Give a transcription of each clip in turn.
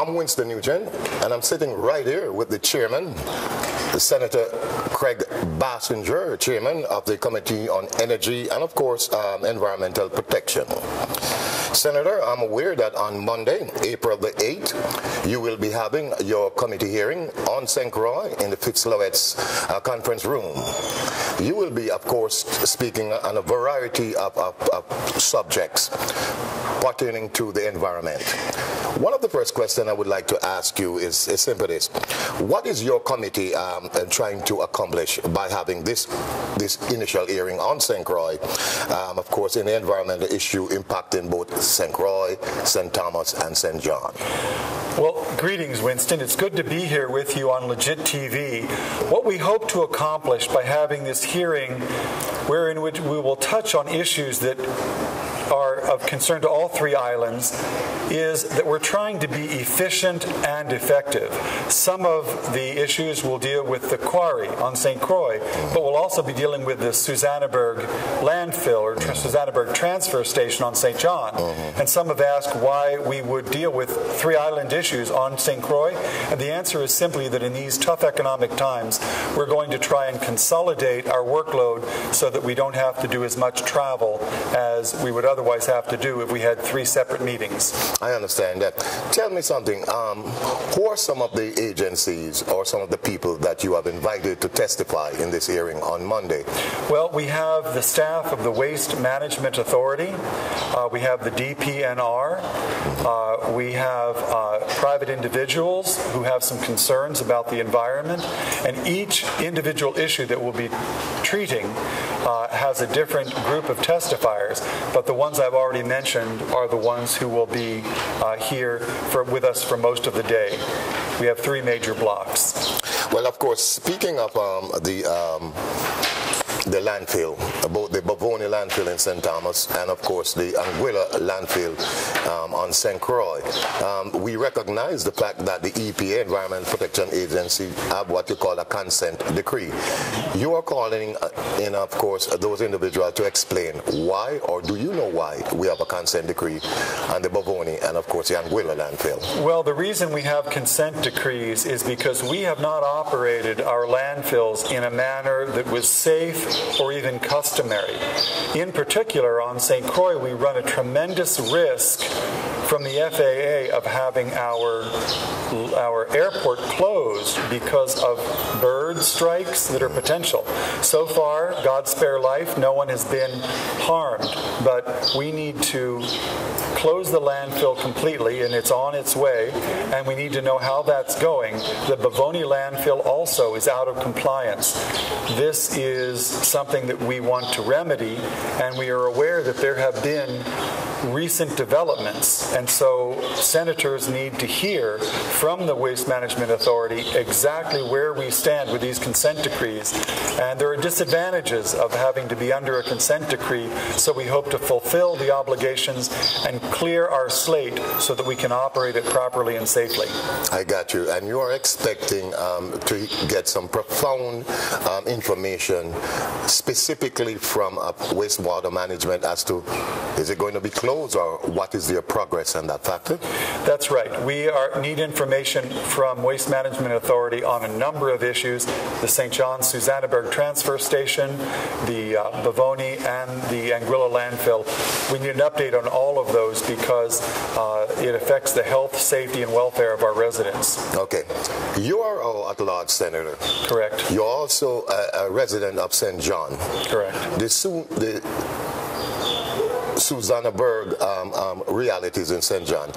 I'm Winston Nugent, and I'm sitting right here with the chairman, Senator Craig Barshinger, chairman of the Committee on Energy and, of course, Environmental Protection. Senator, I'm aware that on Monday, April the 8th, you will be having your committee hearing on St. Croix in the Fitzlowett's conference room. You will be, of course, speaking on a variety of subjects pertaining to the environment. One of the first questions I would like to ask you is simply this. What is your committee trying to accomplish by having this initial hearing on St. Croix, of course, in the environmental issue impacting both St. Croix, St. Thomas, and St. John? Well, greetings, Winston. It's good to be here with you on Legit TV. What we hope to accomplish by having this hearing, wherein which we will touch on issues that are of concern to all three islands, is that we're trying to be efficient and effective. Some of the issues will deal with the quarry on St. Croix, but we'll also be dealing with the Susannaberg landfill or Susannaberg transfer station on St. John. And some have asked why we would deal with three island issues on St. Croix, and the answer is simply that in these tough economic times, we're going to try and consolidate our workload so that we don't have to do as much travel as we would otherwise have to do if we had three separate meetings. I understand that. Tell me something. Who are some of the agencies or some of the people that you have invited to testify in this hearing on Monday? Well, we have the staff of the Waste Management Authority. We have the DPNR. We have private individuals who have some concerns about the environment. And each individual issue that we'll be treating has a different group of testifiers. But the ones I've already mentioned are the ones who will be here with us for most of the day. We have three major blocks. Well, of course, speaking of the landfill, both the Bavoni landfill in St. Thomas and, of course, the Anguilla landfill on St. Croix. We recognize the fact that the EPA, Environmental Protection Agency, have what you call a consent decree. You are calling in, of course, those individuals to explain why, or do you know why we have a consent decree on the Bavoni and, of course, the Anguilla landfill? Well, the reason we have consent decrees is because we have not operated our landfills in a manner that was safe or even customary. In particular, on St. Croix, we run a tremendous risk from the FAA of having our airport closed because of bird strikes that are potential. So far, God spare life, no one has been harmed, but we need to close the landfill completely, and it's on its way, and we need to know how that's going. The Bavoni landfill also is out of compliance. This is something that we want to remedy, and we are aware that there have been recent developments, and so senators need to hear from the Waste Management Authority exactly where we stand with these consent decrees. And there are disadvantages of having to be under a consent decree, so we hope to fulfill the obligations and clear our slate so that we can operate it properly and safely. I got you. And you are expecting to get some profound information specifically from wastewater management as to, is it going to be closed, or what is their progress on that factor? That's right. We need information from Waste Management Authority on a number of issues: the St. John Susannaberg transfer station, the Bavoni, and the Anguilla landfill. We need an update on all of those because it affects the health, safety, and welfare of our residents. Okay. You are an at-large senator. Correct. You're also a resident of St. John. Correct. The Susannaberg realities in St. John.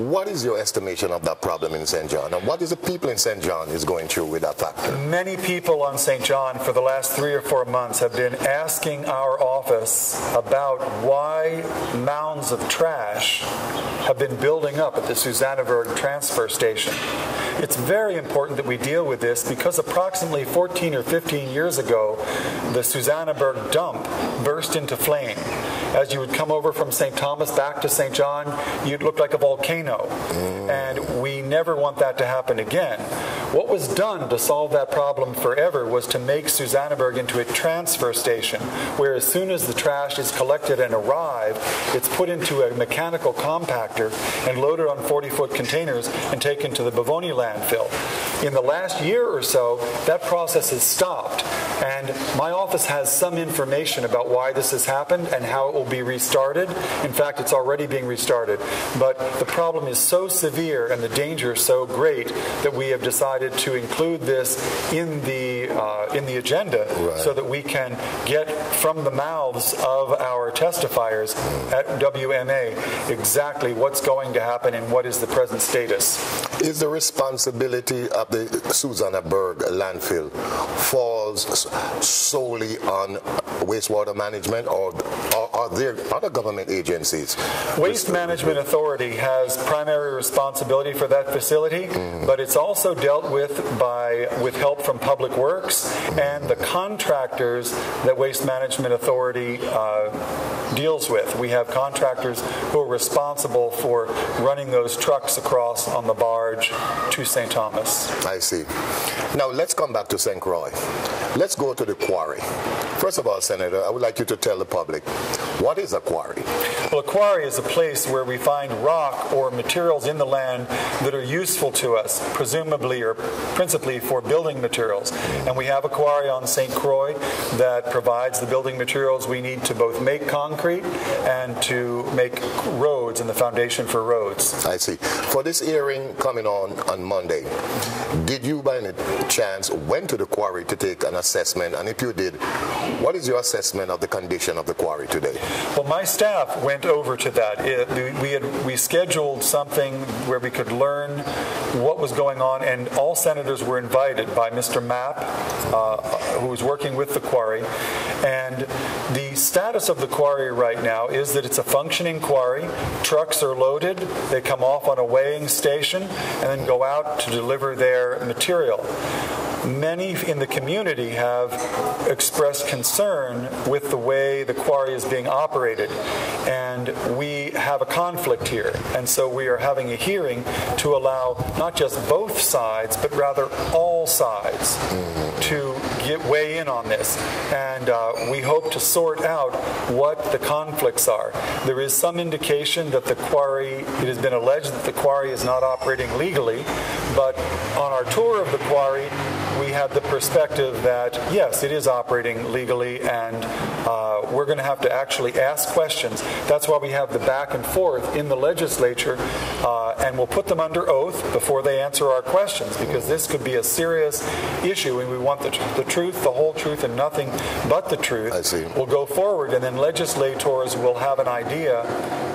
What is your estimation of that problem in St. John, and what is the people in St. John is going through with that factor? Many people on St. John for the last 3 or 4 months have been asking our office about why mounds of trash have been building up at the Susannaberg transfer station. It's very important that we deal with this because approximately 14 or 15 years ago, the Susannaberg dump burst into flame. As you would come over from St. Thomas back to St. John, you'd look like a volcano. And we never want that to happen again. What was done to solve that problem forever was to make Susannaberg into a transfer station, where as soon as the trash is collected and arrived, it's put into a mechanical compactor and loaded on 40-foot containers and taken to the Bavoni landfill. In the last year or so, that process has stopped, and my office has some information about why this has happened and how it will be restarted. In fact, it's already being restarted. But the problem is so severe and the danger so great that we have decided to include this in the agenda, right, so that we can get from the mouths of our testifiers at WMA exactly what's going to happen and what is the present status. Is the responsibility of the Susannaberg landfill falls solely on wastewater management, or are there other government agencies? Waste Management Authority has primary responsibility for that facility, but it's also dealt with with help from Public Works and the contractors that Waste Management Authority deals with. We have contractors who are responsible for running those trucks across on the barge to St. Thomas. I see. Now let's come back to St. Croix. Let's go to the quarry. First of all, Senator, I would like you to tell the public, what is a quarry? Well, a quarry is a place where we find rock or materials in the land that are useful to us, presumably or principally for building materials. And we have a quarry on St. Croix that provides the building materials we need to both make concrete and to make roads and the foundation for roads. I see. For this hearing coming on Monday, did you by any chance went to the quarry to take an assessment? And if you did, what is your assessment of the condition of the quarry today? Well, my staff went over to that. We scheduled something where we could learn what was going on, and all senators were invited by Mr. Mapp, who was working with the quarry. And the status of the quarry right now is that it's a functioning quarry. Trucks are loaded. They come off on a weighing station and then go out to deliver their material. Many in the community have expressed concern with the way the quarry is being operated, and we have a conflict here. And so we are having a hearing to allow not just both sides, but rather all sides to weigh in on this. And we hope to sort out what the conflicts are. There is some indication that the quarry, it has been alleged that the quarry is not operating legally, but on our tour of the quarry, we had the perspective that, yes, it is operating legally, and we're going to have to actually ask questions. That's why we have the back and forth in the legislature, and we'll put them under oath before they answer our questions, because this could be a serious issue, and we want the truth, the whole truth, and nothing but the truth. I see. We'll go forward, and then legislators will have an idea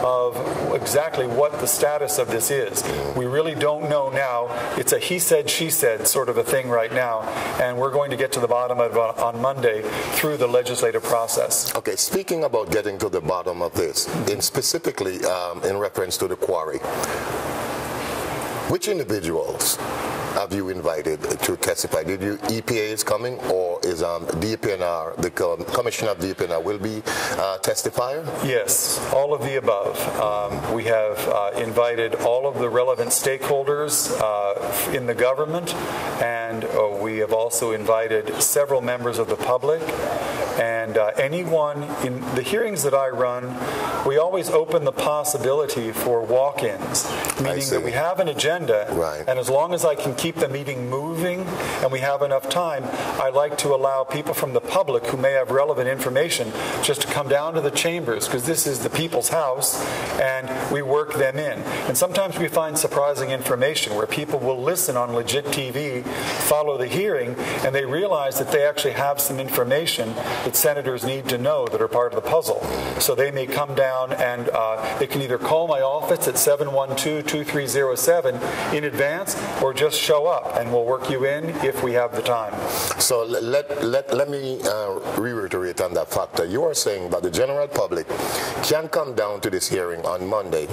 of exactly what the status of this is. We really don't know now. It's a he said, she said sort of a thing right now, and we're going to get to the bottom of it on Monday through the legislative process. Okay, speaking about getting to the bottom of this, specifically in reference to the quarry, which individuals have you invited to testify? Did you, EPA is coming, or is DPNR, the Commissioner of DPNR will be testifier? Yes, all of the above. We have invited all of the relevant stakeholders in the government, and we have also invited several members of the public. And anyone in the hearings that I run, we always open the possibility for walk-ins, meaning that we have an agenda, right, and as long as I can keep the meeting moving and we have enough time, I like to allow people from the public who may have relevant information just to come down to the chambers, because this is the people's house, and we work them in. And sometimes we find surprising information where people will listen on legit TV, follow the hearing, and they realize that they actually have some information that senators need to know that are part of the puzzle. So they may come down, and they can either call my office at 712-2307 in advance, or just show up, and we'll work you in if we have the time. So let me reiterate on that factor. You are saying that the general public can come down to this hearing on Monday,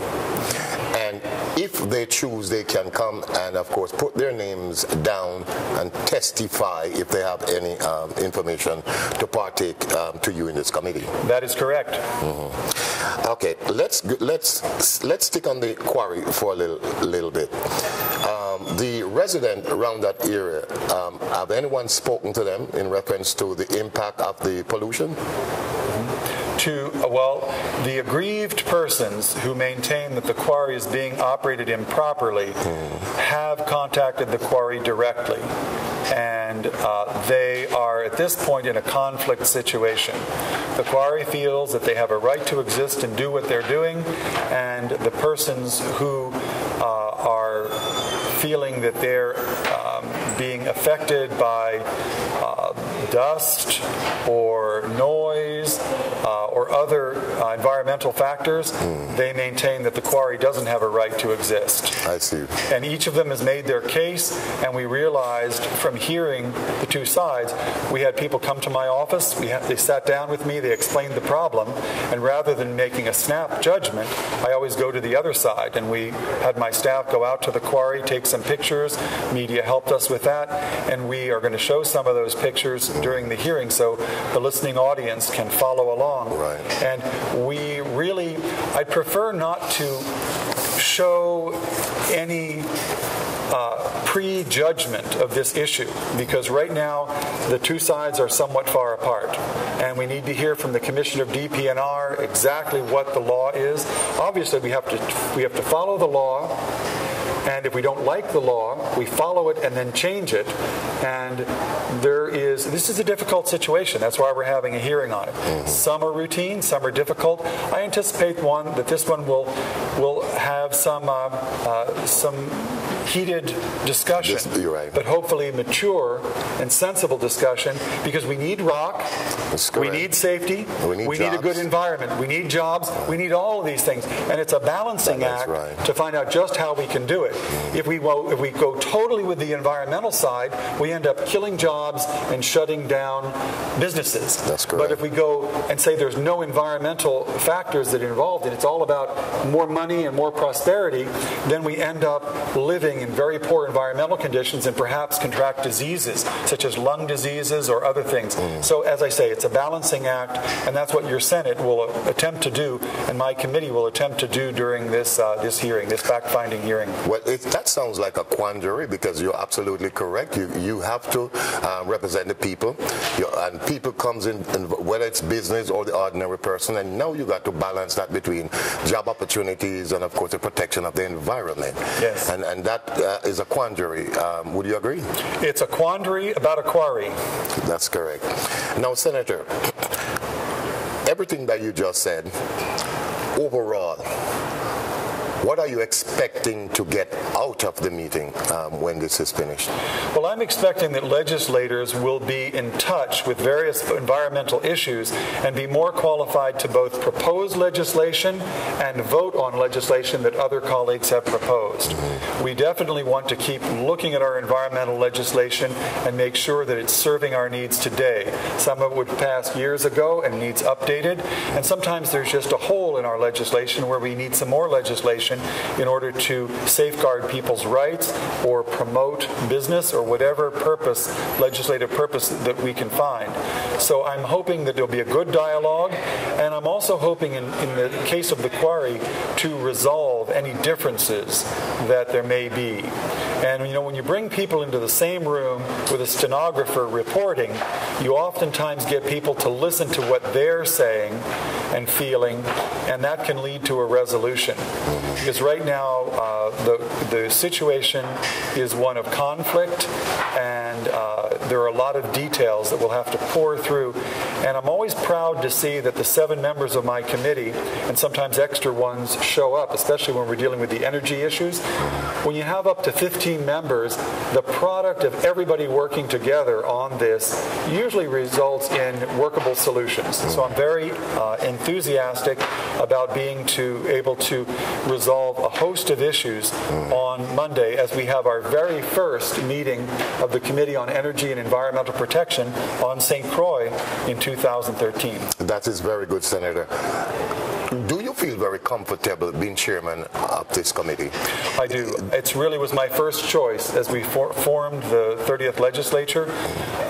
and if they choose, they can come and, of course, put their names down and testify if they have any information to partake to you in this committee. That is correct. Mm-hmm. Okay, let's stick on the quarry for a little bit. The residents around that area, have anyone spoken to them in reference to the impact of the pollution? The aggrieved persons who maintain that the quarry is being operated improperly have contacted the quarry directly. And they are at this point in a conflict situation. The quarry feels that they have a right to exist and do what they're doing, and the persons who are feeling that they're being affected by dust or noise or other environmental factors, they maintain that the quarry doesn't have a right to exist. I see. And each of them has made their case, and we realized from hearing the two sides, we had people come to my office, they sat down with me, they explained the problem, and rather than making a snap judgment, I always go to the other side, and we had my staff go out to the quarry, take some pictures, media helped us with that, and we are going to show some of those pictures during the hearing so the listening audience can follow along. Right. And I'd prefer not to show any prejudgment of this issue, because right now the two sides are somewhat far apart, and we need to hear from the Commissioner of DPNR exactly what the law is. Obviously, we have to follow the law, and if we don't like the law, we follow it and then change it. And this is a difficult situation. That's why we're having a hearing on it. Some are routine, some are difficult. I anticipate this one will have some heated discussion, you're right, but hopefully mature and sensible discussion, because we need rock, we need safety, we need a good environment, we need jobs, we need all of these things, and it's a balancing act to find out just how we can do it. If we go totally with the environmental side, we end up killing jobs and shutting down businesses. That's correct. But if we go and say there's no environmental factors that are involved, and it's all about more money and more prosperity, then we end up living in very poor environmental conditions and perhaps contract diseases such as lung diseases or other things. So as I say, it's a balancing act, and that's what your Senate will attempt to do, and my committee will attempt to do during this hearing, this fact-finding hearing. Well, that sounds like a quandary, because you're absolutely correct. You have to represent the people, and people comes in, and whether it's business or the ordinary person, and now you got to balance that between job opportunities and, of course, the protection of the environment. Yes. And that is a quandary. Would you agree? It's a quandary about a quarry. That's correct. Now, Senator, everything that you just said, overall, what are you expecting to get out of the meeting when this is finished? Well, I'm expecting that legislators will be in touch with various environmental issues and be more qualified to both propose legislation and vote on legislation that other colleagues have proposed. We definitely want to keep looking at our environmental legislation and make sure that it's serving our needs today. Some of it was passed years ago and needs updated, and sometimes there's just a hole in our legislation where we need some more legislation in order to safeguard people's rights or promote business or whatever purpose, legislative purpose that we can find. So I'm hoping that there'll be a good dialogue, and I'm also hoping in the case of the quarry to resolve any differences that there may be. And when you bring people into the same room with a stenographer reporting, you oftentimes get people to listen to what they're saying and feeling, and that can lead to a resolution. Because right now, the situation is one of conflict, and there are a lot of details that we'll have to pour through. And I'm always proud to see that the 7 members of my committee, and sometimes extra ones, show up, especially when we're dealing with the energy issues. When you have up to 15 members, the product of everybody working together on this usually results in workable solutions. So I'm very enthusiastic about being able to resolve a host of issues on Monday, as we have our very first meeting of the Committee on Energy and Environmental Protection on St. Croix in 2013. That is very good, Senator. Do you feel feel very comfortable being chairman of this committee? I do. It really was my first choice as we formed the 30th legislature.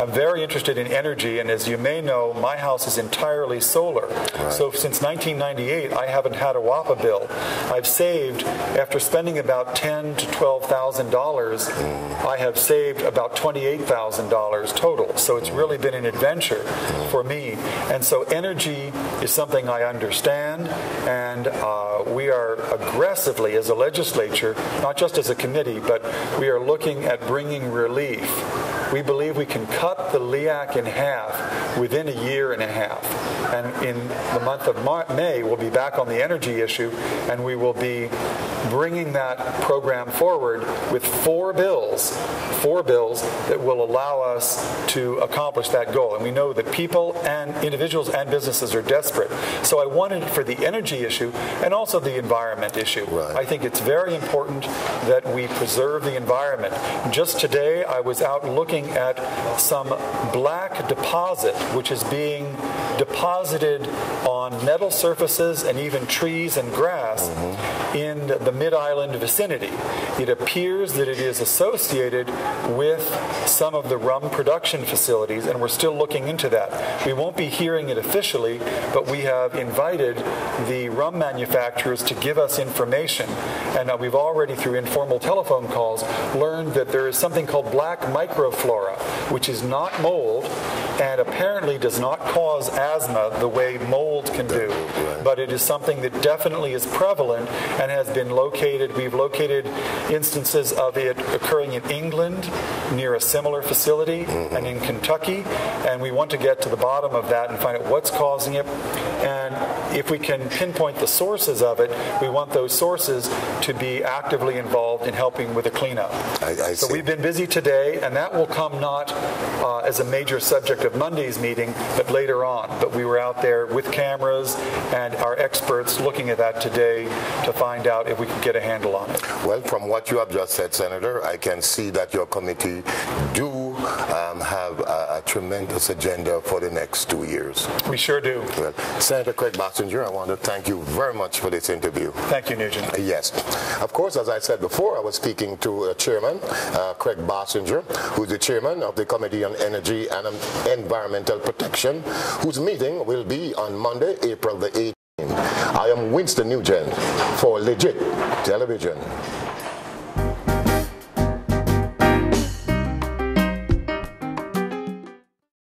I'm very interested in energy, and as you may know, my house is entirely solar. Right. So since 1998, I haven't had a WAPA bill. I've saved, after spending about $10,000 to $12,000, I have saved about $28,000 total. So it's really been an adventure for me. And so energy is something I understand, and we are aggressively, as a legislature, not just as a committee, but we are looking at bringing relief. We believe we can cut the LEAC in half within a year and a half. And in the month of May, we'll be back on the energy issue, and we will be bringing that program forward with four bills that will allow us to accomplish that goal. And we know that people and individuals and businesses are desperate. So I wanted for the energy issue and also the environment issue. Right. I think it's very important that we preserve the environment. Just today, I was out looking at some black deposit, which is being deposited on metal surfaces and even trees and grass in the Mid-Island vicinity. It appears that it is associated with some of the rum production facilities, and we're still looking into that. We won't be hearing it officially, but we have invited the rum manufacturers to give us information. And we've already, through informal telephone calls, learned that there is something called black microflora, which is not mold and apparently does not cause asthma the way mold can do. But it is something that definitely is prevalent and has been located. We've located instances of it occurring in England near a similar facility and in Kentucky, and we want to get to the bottom of that and find out what's causing it. And if we can pinpoint the sources of it, we want those sources to be actively involved in helping with the cleanup. So we've been busy today, and that will come not as a major subject of Monday's meeting, but later on. But we were out there with cameras and our experts looking at that today to find out if we can get a handle on it. Well, from what you have just said, Senator, I can see that your committee do have a tremendous agenda for the next 2 years. We sure do. Well, Senator Craig Barshinger, I want to thank you very much for this interview. Thank you, Nugent. Yes. Of course, as I said before, I was speaking to Chairman Craig Barshinger, who's the chairman of the Committee on Energy and Environmental Protection, whose meeting will be on Monday, April the 18th. I am Winston Nugent for Legit Television.